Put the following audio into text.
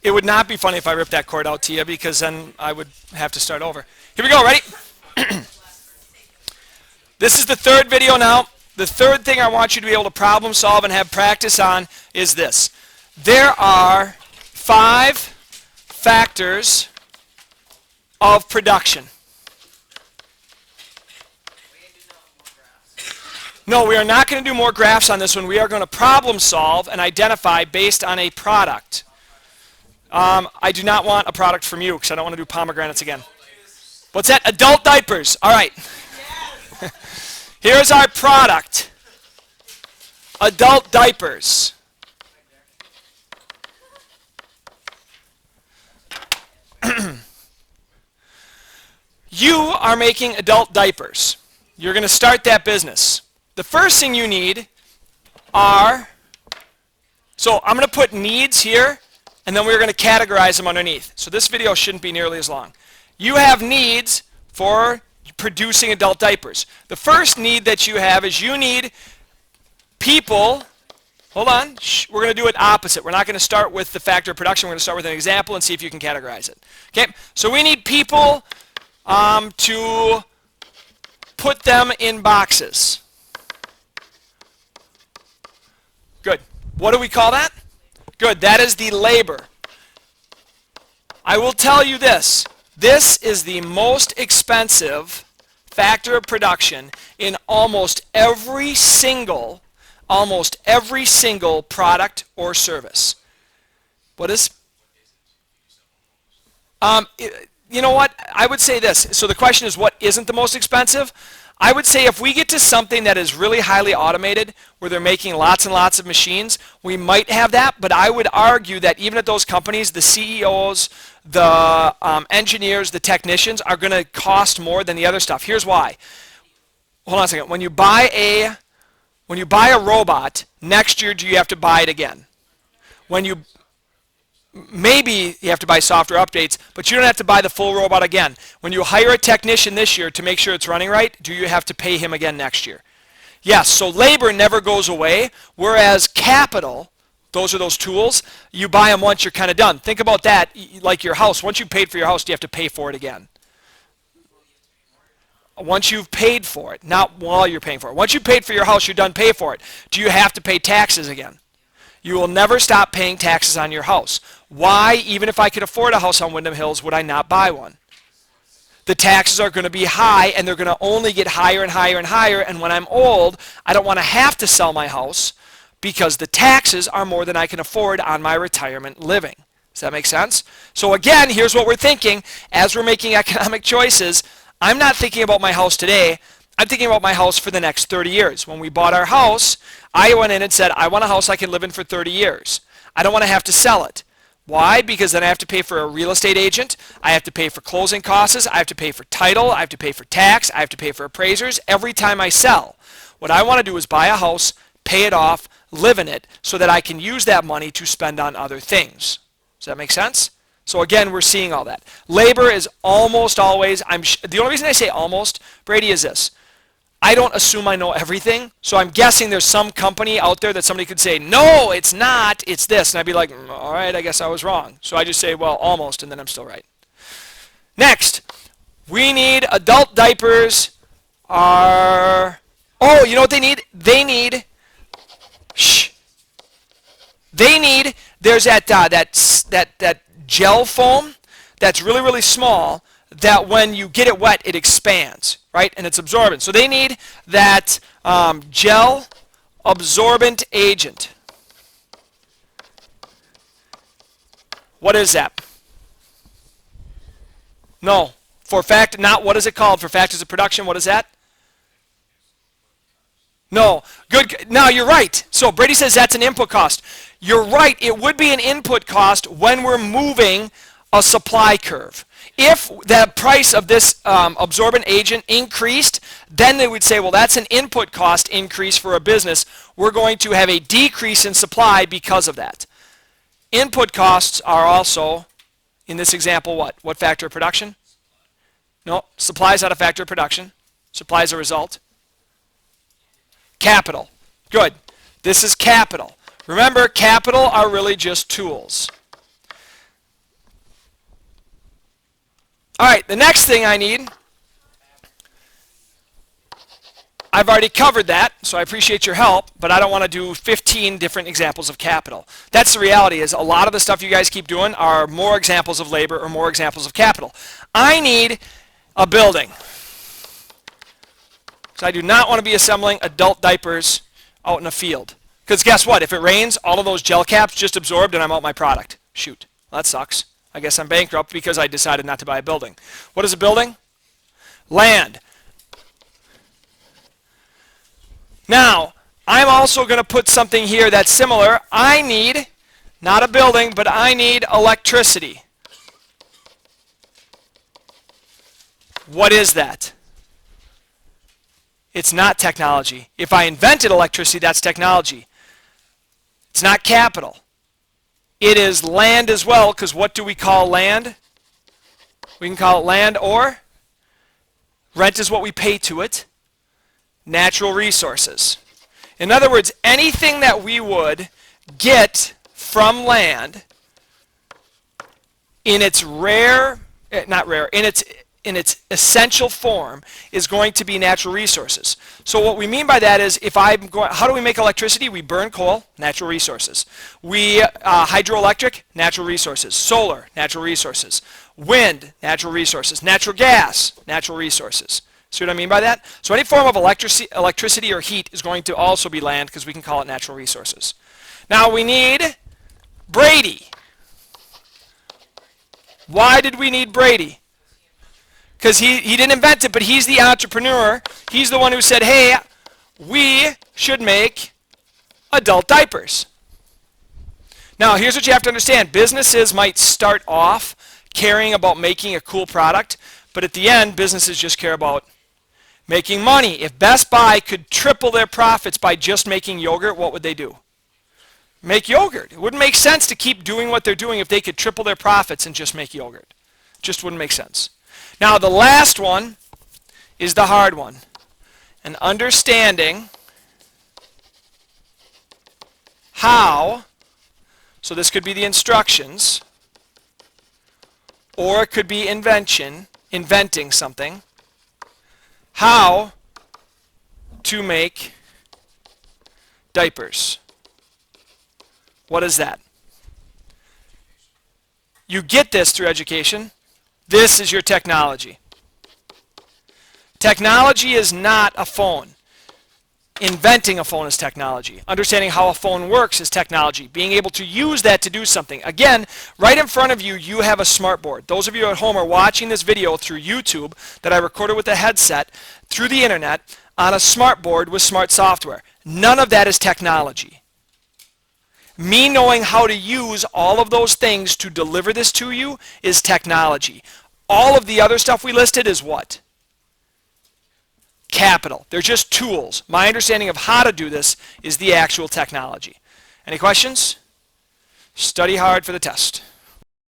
It would not be funny if I ripped that cord out to you, because then I would have to start over. Here we go, ready? This is the third video now. The third thing I want you to be able to problem solve and have practice on is this. There are 5 factors of production. No, we are not going to do more graphs on this one. We are going to problem solve and identify based on a product. I do not want a product from you because I don't want to do pomegranates again. What's that? Adult diapers. All right. Here's our product. Adult diapers. You are making adult diapers. You're going to start that business. The first thing you need are, so I'm going to put needs here, and then we're going to categorize them underneath. So this video shouldn't be nearly as long. You have needs for producing adult diapers. The first need that you have is you need people, hold on, we're going to do it opposite. We're not going to start with the factor of production. We're going to start with an example and see if you can categorize it. Okay, so we need people to put them in boxes. Good. What do we call that? Good. That is the labor. I will tell you this. This is the most expensive factor of production in almost every single product or service. What is? You know what? I would say this. So the question is, what isn't the most expensive? I would say if we get to something that is really highly automated, where they're making lots and lots of machines, we might have that, but I would argue that even at those companies, the CEOs, the engineers, the technicians are going to cost more than the other stuff. Here's why. Hold on a second. When you buy a robot, next year do you have to buy it again? Maybe you have to buy software updates, but you don't have to buy the full robot again. When you hire a technician this year to make sure it's running right, do you have to pay him again next year? Yes, so labor never goes away, whereas capital, those are those tools, you buy them once, you're kind of done. Think about that, like your house. Once you paid for your house, do you have to pay for it again? Once you've paid for it, not while you're paying for it. Once you've paid for your house, you're done paying for it. Do you have to pay taxes again? You will never stop paying taxes on your house. Why, even if I could afford a house on Windham Hills, would I not buy one? The taxes are going to be high, and they're going to only get higher and higher and higher, and when I'm old, I don't want to have to sell my house because the taxes are more than I can afford on my retirement living. Does that make sense? So again, here's what we're thinking. As we're making economic choices, I'm not thinking about my house today. I'm thinking about my house for the next 30 years. When we bought our house, I went in and said, I want a house I can live in for 30 years. I don't want to have to sell it. Why? Because then I have to pay for a real estate agent. I have to pay for closing costs. I have to pay for title. I have to pay for tax. I have to pay for appraisers every time I sell. What I want to do is buy a house, pay it off, live in it, so that I can use that money to spend on other things. Does that make sense? So again, we're seeing all that. Labor is almost always, the only reason I say almost, Brady, is this. I don't assume I know everything, so I'm guessing there's some company out there that somebody could say, no, it's not, it's this. And I'd be like, all right, I guess I was wrong. So I just say, well, almost, and then I'm still right. Next, we need adult diapers are, oh, you know what they need? They need, there's that gel foam that's really, really small, that when you get it wet, it expands, right? And it's absorbent. So they need that gel absorbent agent. What is that? No. For fact, not what is it called? For factors of production, what is that? No. Good. Now you're right. So Brady says that's an input cost. You're right. It would be an input cost when we're moving a supply curve. If the price of this absorbent agent increased, then they would say, well, that's an input cost increase for a business. We're going to have a decrease in supply because of that. Input costs are also, in this example, what? What factor of production? No, supply is not a factor of production. Supply is a result. Capital. Good. This is capital. Remember, capital are really just tools. All right, the next thing I need, I've already covered that, so I appreciate your help, but I don't want to do 15 different examples of capital. That's the reality, is a lot of the stuff you guys keep doing are more examples of labor or more examples of capital. I need a building. So I do not want to be assembling adult diapers out in a field. Because guess what? If it rains, all of those gel caps just absorbed and I'm out my product. Shoot, well, that sucks. I guess I'm bankrupt because I decided not to buy a building. What is a building? Land. Now, I'm also going to put something here that's similar. I need, not a building, but I need electricity. What is that? It's not technology. If I invented electricity, that's technology. It's not capital. It is land as well, because what do we call land? We can call it land, or rent is what we pay to it. Natural resources. In other words, anything that we would get from land in its in its essential form is going to be natural resources. So what we mean by that is, if I'm going, how do we make electricity? We burn coal, natural resources. We hydroelectric, natural resources. Solar, natural resources. Wind, natural resources. Natural gas, natural resources. See what I mean by that? So any form of electricity or heat is going to also be land, because we can call it natural resources. Now we need Brady. Why did we need Brady? Because he didn't invent it, but he's the entrepreneur. He's the one who said, hey, we should make adult diapers. Now, here's what you have to understand. Businesses might start off caring about making a cool product, but at the end, businesses just care about making money. If Best Buy could triple their profits by just making yogurt, what would they do? Make yogurt. It wouldn't make sense to keep doing what they're doing if they could triple their profits and just make yogurt. Just wouldn't make sense. Now, the last one is the hard one. And understanding how, so this could be the instructions, or it could be inventing something, how to make diapers. What is that? You get this through education. This is your technology. Technology is not a phone. Inventing a phone is technology. Understanding how a phone works is technology. Being able to use that to do something. Again, right in front of you, you have a smartboard. Those of you at home are watching this video through YouTube that I recorded with a headset through the internet on a smartboard with smart software. None of that is technology. Me knowing how to use all of those things to deliver this to you is technology. All of the other stuff we listed is what? Capital. They're just tools. My understanding of how to do this is the actual technology. Any questions? Study hard for the test.